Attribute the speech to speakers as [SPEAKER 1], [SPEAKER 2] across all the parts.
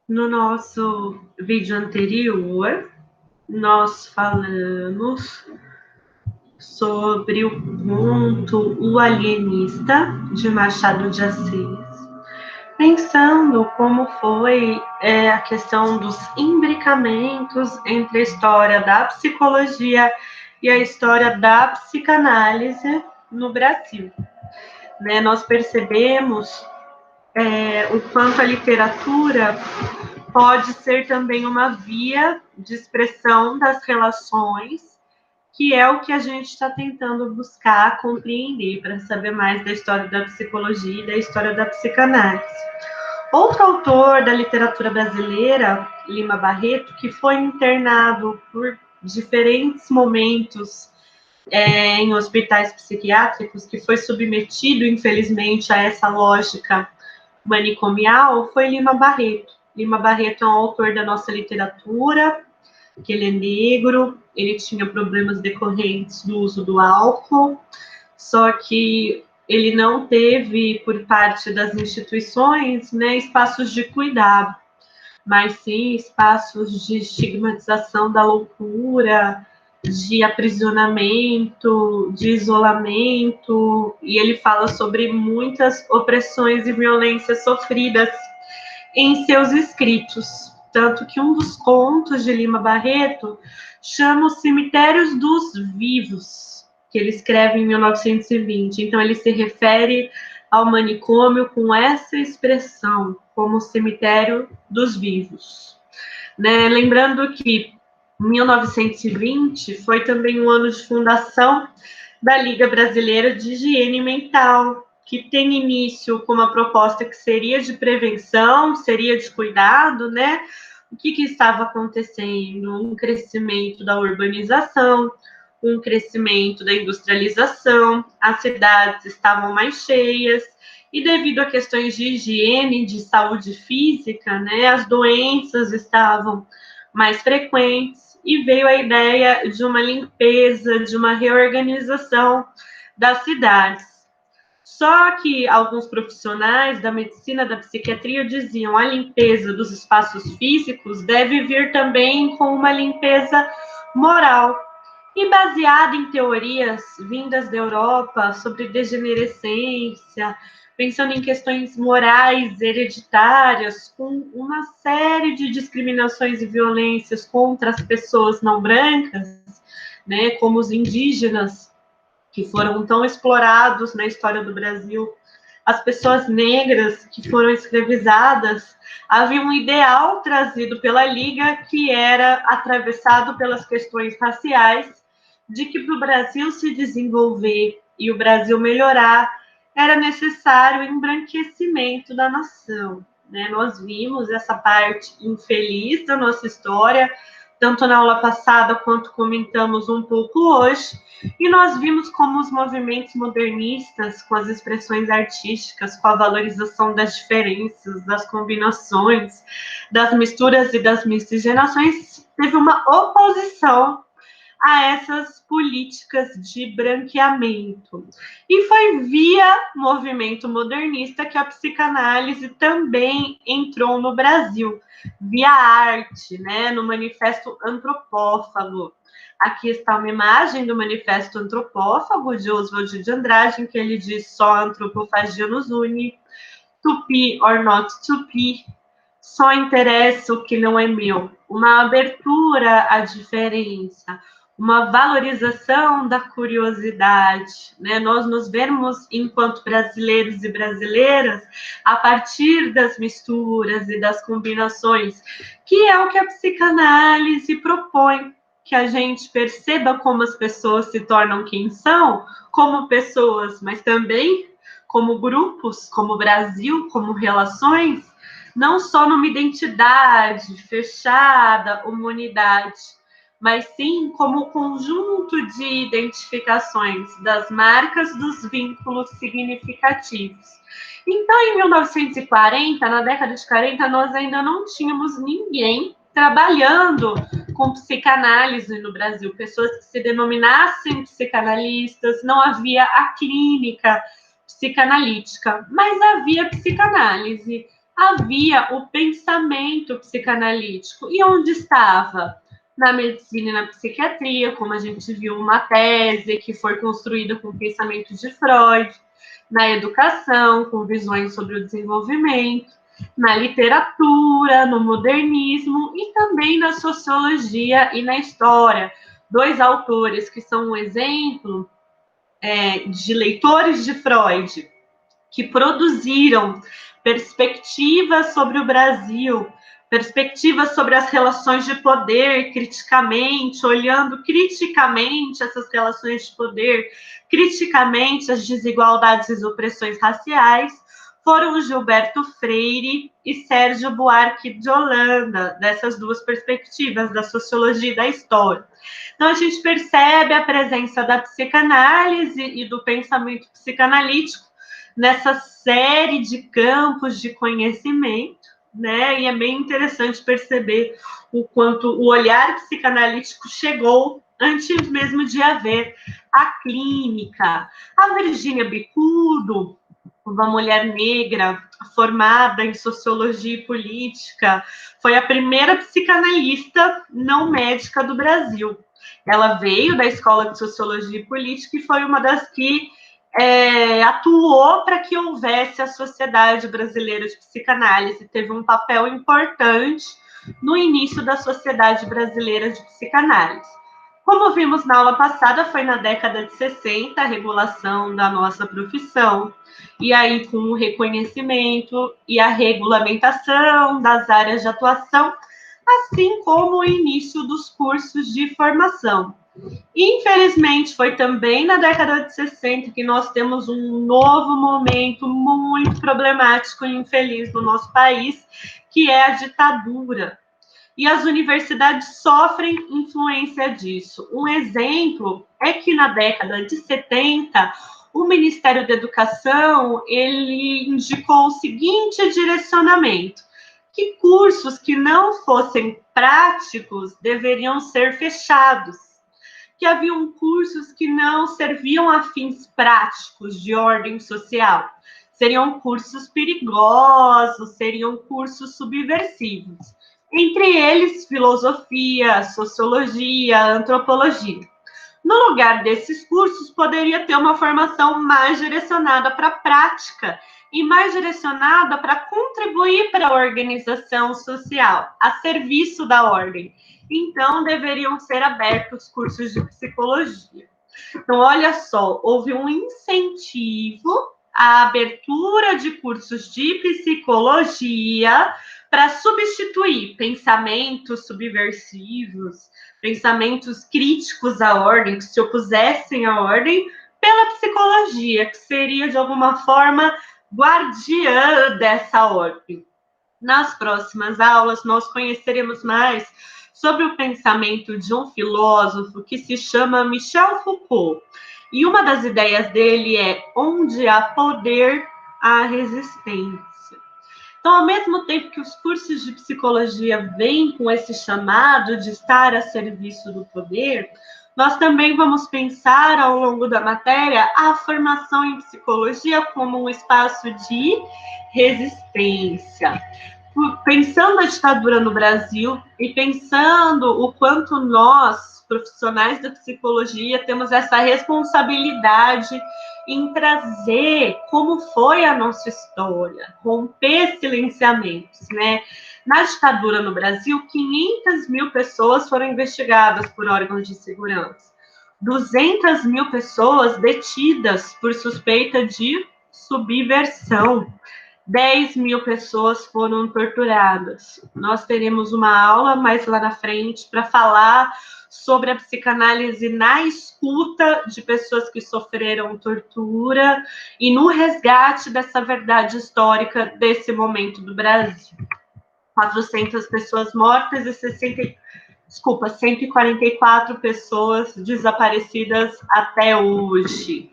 [SPEAKER 1] No nosso vídeo anterior, nós falamos sobre o conto O Alienista, de Machado de Assis, pensando como foi a questão dos imbricamentos entre a história da psicologia e a história da psicanálise no Brasil. Nós percebemos o quanto a literatura pode ser também uma via de expressão das relações, que é o que a gente está tentando buscar compreender para saber mais da história da psicologia e da história da psicanálise. Outro autor da literatura brasileira, Lima Barreto, que foi internado por diferentes momentos em hospitais psiquiátricos, que foi submetido, infelizmente, a essa lógica manicomial, foi Lima Barreto. Lima Barreto é um autor da nossa literatura, que ele é negro, ele tinha problemas decorrentes do uso do álcool, só que ele não teve, por parte das instituições, espaços de cuidado, mas sim espaços de estigmatização da loucura, de aprisionamento, de isolamento, e ele fala sobre muitas opressões e violências sofridas em seus escritos. Tanto que um dos contos de Lima Barreto chama Os Cemitérios dos Vivos, que ele escreve em 1920. Então, ele se refere ao manicômio com essa expressão, como cemitério dos vivos. Lembrando que 1920 foi também um ano de fundação da Liga Brasileira de Higiene Mental, que tem início com uma proposta que seria de prevenção, seria de cuidado, O que estava acontecendo? Um crescimento da urbanização, um crescimento da industrialização, as cidades estavam mais cheias, e devido a questões de higiene, de saúde física, as doenças estavam mais frequentes, e veio a ideia de uma limpeza, de uma reorganização das cidades. Só que alguns profissionais da medicina, da psiquiatria, diziam que a limpeza dos espaços físicos deve vir também com uma limpeza moral. E baseada em teorias vindas da Europa sobre degenerescência, pensando em questões morais hereditárias, com uma série de discriminações e violências contra as pessoas não brancas, como os indígenas, que foram tão explorados na história do Brasil, as pessoas negras que foram escravizadas, havia um ideal trazido pela Liga que era atravessado pelas questões raciais, de que para o Brasil se desenvolver e o Brasil melhorar, era necessário o embranquecimento da nação. Nós vimos essa parte infeliz da nossa história, tanto na aula passada quanto comentamos um pouco hoje, e nós vimos como os movimentos modernistas, com as expressões artísticas, com a valorização das diferenças, das combinações, das misturas e das miscigenações, teve uma oposição a essas políticas de branqueamento. E foi via movimento modernista que a psicanálise também entrou no Brasil, via arte, no Manifesto Antropófago. Aqui está uma imagem do Manifesto Antropófago, de Oswald de Andrade, em que ele diz: só a antropofagia nos une, to be or not to be, só interessa o que não é meu. Uma abertura à diferença, uma valorização da curiosidade, Nós nos vemos enquanto brasileiros e brasileiras a partir das misturas e das combinações, que é o que a psicanálise propõe, que a gente perceba como as pessoas se tornam quem são, como pessoas, mas também como grupos, como Brasil, como relações, não só numa identidade fechada, uma unidade, mas sim como conjunto de identificações das marcas dos vínculos significativos. Então, em 1940, na década de 40, nós ainda não tínhamos ninguém trabalhando com psicanálise no Brasil, pessoas que se denominassem psicanalistas, não havia a clínica psicanalítica, mas havia psicanálise, havia o pensamento psicanalítico. E onde estava? Na medicina e na psiquiatria, como a gente viu, uma tese que foi construída com o pensamento de Freud, na educação, com visões sobre o desenvolvimento, na literatura, no modernismo e também na sociologia e na história. Dois autores que são um exemplo de leitores de Freud, que produziram perspectivas sobre o Brasil, perspectivas sobre as relações de poder, criticamente, olhando criticamente essas relações de poder, criticamente as desigualdades e opressões raciais, foram Gilberto Freire e Sérgio Buarque de Holanda, dessas duas perspectivas, da sociologia e da história. Então, a gente percebe a presença da psicanálise e do pensamento psicanalítico nessa série de campos de conhecimento, né? E é bem interessante perceber o quanto o olhar psicanalítico chegou antes mesmo de haver a clínica. A Virginia Bicudo, uma mulher negra formada em sociologia e política, foi a primeira psicanalista não médica do Brasil. Ela veio da Escola de Sociologia e Política e foi uma das que atuou para que houvesse a Sociedade Brasileira de Psicanálise, teve um papel importante no início da Sociedade Brasileira de Psicanálise. Como vimos na aula passada, foi na década de 60 a regulação da nossa profissão, e aí com o reconhecimento e a regulamentação das áreas de atuação, assim como o início dos cursos de formação. Infelizmente, foi também na década de 60 que nós temos um novo momento muito problemático e infeliz no nosso país, que é a ditadura. E as universidades sofrem influência disso. Um exemplo é que na década de 70, o Ministério da Educação, ele indicou o seguinte direcionamento: que cursos que não fossem práticos deveriam ser fechados, que haviam cursos que não serviam a fins práticos de ordem social. Seriam cursos perigosos, seriam cursos subversivos. Entre eles, filosofia, sociologia, antropologia. No lugar desses cursos, poderia ter uma formação mais direcionada para a prática e mais direcionada para contribuir para a organização social, a serviço da ordem. Então, deveriam ser abertos cursos de psicologia. Então, olha só, houve um incentivo à abertura de cursos de psicologia para substituir pensamentos subversivos, pensamentos críticos à ordem, que se opusessem à ordem, pela psicologia, que seria, de alguma forma, guardiã dessa ordem. Nas próximas aulas, nós conheceremos mais sobre o pensamento de um filósofo que se chama Michel Foucault. E uma das ideias dele é: onde há poder, há resistência. Então, ao mesmo tempo que os cursos de psicologia vêm com esse chamado de estar a serviço do poder, nós também vamos pensar ao longo da matéria a formação em psicologia como um espaço de resistência. Pensando a ditadura no Brasil e pensando o quanto nós, profissionais da psicologia, temos essa responsabilidade em trazer como foi a nossa história, romper silenciamentos, né? Na ditadura no Brasil, 500 mil pessoas foram investigadas por órgãos de segurança, 200 mil pessoas detidas por suspeita de subversão, 10 mil pessoas foram torturadas. Nós teremos uma aula mais lá na frente para falar sobre a psicanálise na escuta de pessoas que sofreram tortura e no resgate dessa verdade histórica desse momento do Brasil. 400 pessoas mortas e 144 pessoas desaparecidas até hoje.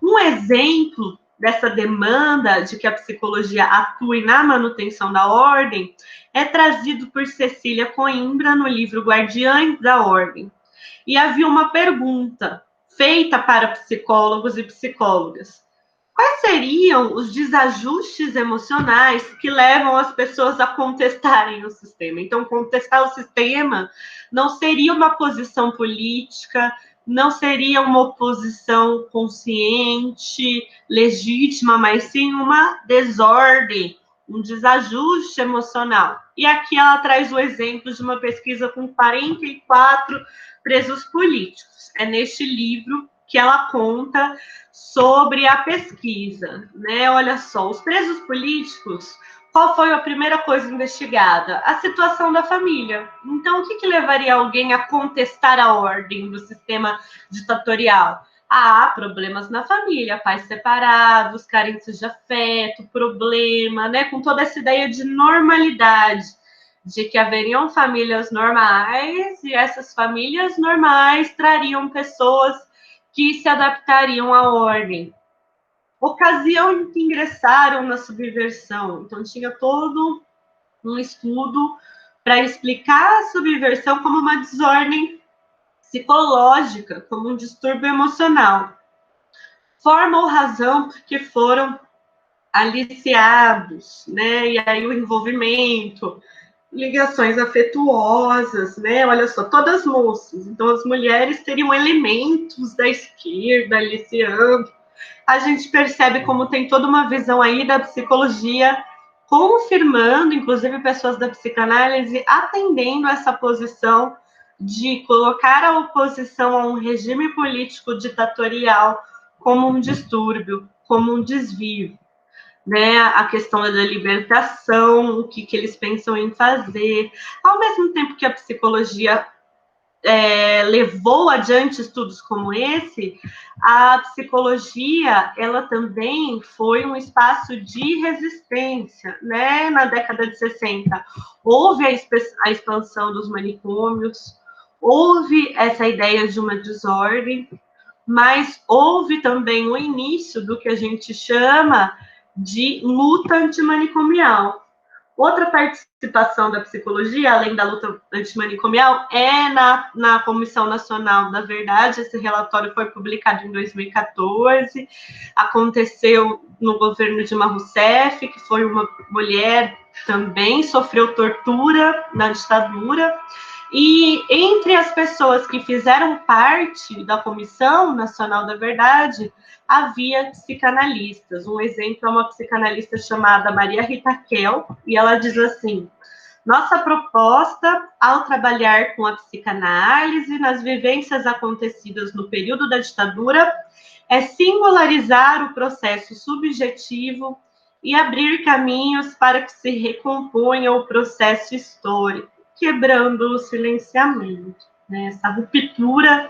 [SPEAKER 1] Um exemplo dessa demanda de que a psicologia atue na manutenção da ordem é trazido por Cecília Coimbra no livro Guardiães da Ordem. E havia uma pergunta feita para psicólogos e psicólogas: Quais seriam os desajustes emocionais que levam as pessoas a contestarem o sistema? Então, contestar o sistema não seria uma posição política, não seria uma oposição consciente, legítima, mas sim uma desordem, um desajuste emocional. E aqui ela traz o exemplo de uma pesquisa com 44 presos políticos. É neste livro que ela conta sobre a pesquisa, né? Olha só, os presos políticos, qual foi a primeira coisa investigada? A situação da família. Então, o que levaria alguém a contestar a ordem do sistema ditatorial? Ah, problemas na família, pais separados, carências de afeto, problema, né? Com toda essa ideia de normalidade, de que haveriam famílias normais e essas famílias normais trariam pessoas que se adaptariam à ordem. Ocasião em que ingressaram na subversão. Então, tinha todo um estudo para explicar a subversão como uma desordem psicológica, como um distúrbio emocional. Forma ou razão porque foram aliciados, né? E aí o envolvimento, ligações afetuosas, né? Olha só, todas moças. Então, as mulheres teriam elementos da esquerda aliciando. A gente percebe como tem toda uma visão aí da psicologia confirmando, inclusive pessoas da psicanálise, atendendo essa posição de colocar a oposição a um regime político ditatorial como um distúrbio, como um desvio, né? A questão da libertação, o que eles pensam em fazer. Ao mesmo tempo que a psicologia levou adiante estudos como esse, a psicologia, ela também foi um espaço de resistência, né? Na década de 60, houve a expansão dos manicômios, houve essa ideia de uma desordem, mas houve também o início do que a gente chama de luta antimanicomial. Outra participação da psicologia, além da luta antimanicomial, é na Comissão Nacional da Verdade. Esse relatório foi publicado em 2014, aconteceu no governo Dilma Rousseff, que foi uma mulher também, sofreu tortura na ditadura. E entre as pessoas que fizeram parte da Comissão Nacional da Verdade, havia psicanalistas. Um exemplo é uma psicanalista chamada Maria Rita Kell, e ela diz assim: nossa proposta, ao trabalhar com a psicanálise nas vivências acontecidas no período da ditadura, é singularizar o processo subjetivo e abrir caminhos para que se recomponha o processo histórico, quebrando o silenciamento, né? Essa ruptura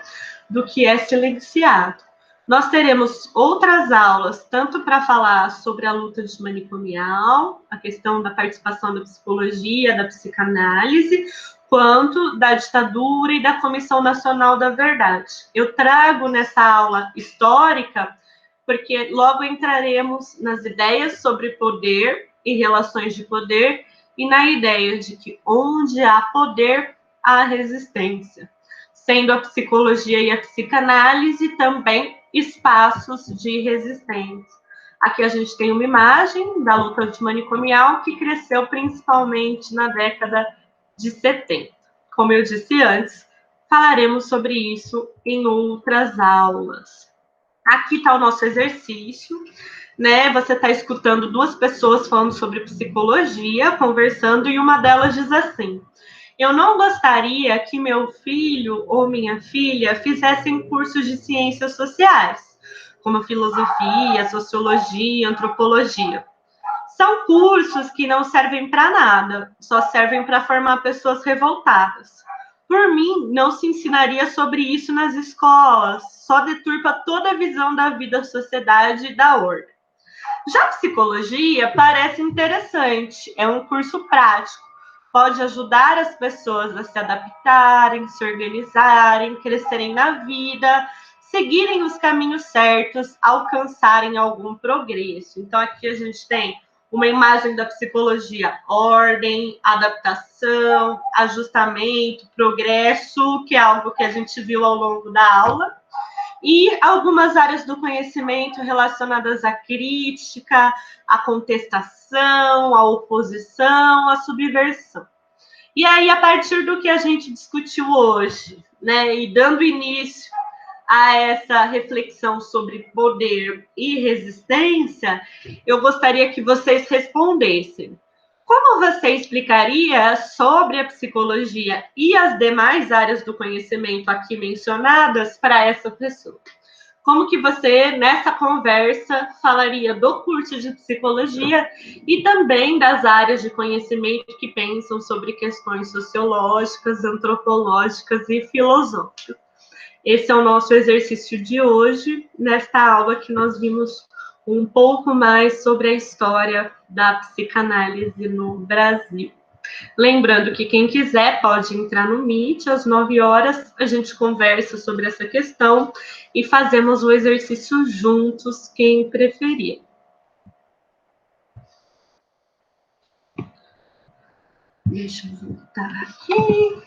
[SPEAKER 1] do que é silenciado. Nós teremos outras aulas, tanto para falar sobre a luta antimanicomial, a questão da participação da psicologia, da psicanálise, quanto da ditadura e da Comissão Nacional da Verdade. Eu trago nessa aula histórica, porque logo entraremos nas ideias sobre poder e relações de poder, e na ideia de que onde há poder, há resistência. Sendo a psicologia e a psicanálise também espaços de resistência. Aqui a gente tem uma imagem da luta antimanicomial que cresceu principalmente na década de 70. Como eu disse antes, falaremos sobre isso em outras aulas. Aqui está o nosso exercício, né? Você está escutando duas pessoas falando sobre psicologia, conversando, e uma delas diz assim: eu não gostaria que meu filho ou minha filha fizessem cursos de ciências sociais, como filosofia, sociologia, antropologia. São cursos que não servem para nada, só servem para formar pessoas revoltadas. Por mim, não se ensinaria sobre isso nas escolas, só deturpa toda a visão da vida, da sociedade e da ordem. Já a psicologia parece interessante, é um curso prático, pode ajudar as pessoas a se adaptarem, se organizarem, crescerem na vida, seguirem os caminhos certos, alcançarem algum progresso. Então, aqui a gente tem uma imagem da psicologia: ordem, adaptação, ajustamento, progresso, que é algo que a gente viu ao longo da aula. e algumas áreas do conhecimento relacionadas à crítica, à contestação, à oposição, à subversão. E aí, a partir do que a gente discutiu hoje, né, e dando início a essa reflexão sobre poder e resistência, eu gostaria que vocês respondessem. Como você explicaria sobre a psicologia e as demais áreas do conhecimento aqui mencionadas para essa pessoa? Como que você, nessa conversa, falaria do curso de psicologia e também das áreas de conhecimento que pensam sobre questões sociológicas, antropológicas e filosóficas? Esse é o nosso exercício de hoje, nesta aula que nós vimos um pouco mais sobre a história da psicanálise no Brasil. Lembrando que quem quiser pode entrar no Meet às 9 horas, a gente conversa sobre essa questão e fazemos o exercício juntos, quem preferir. Deixa eu voltar aqui.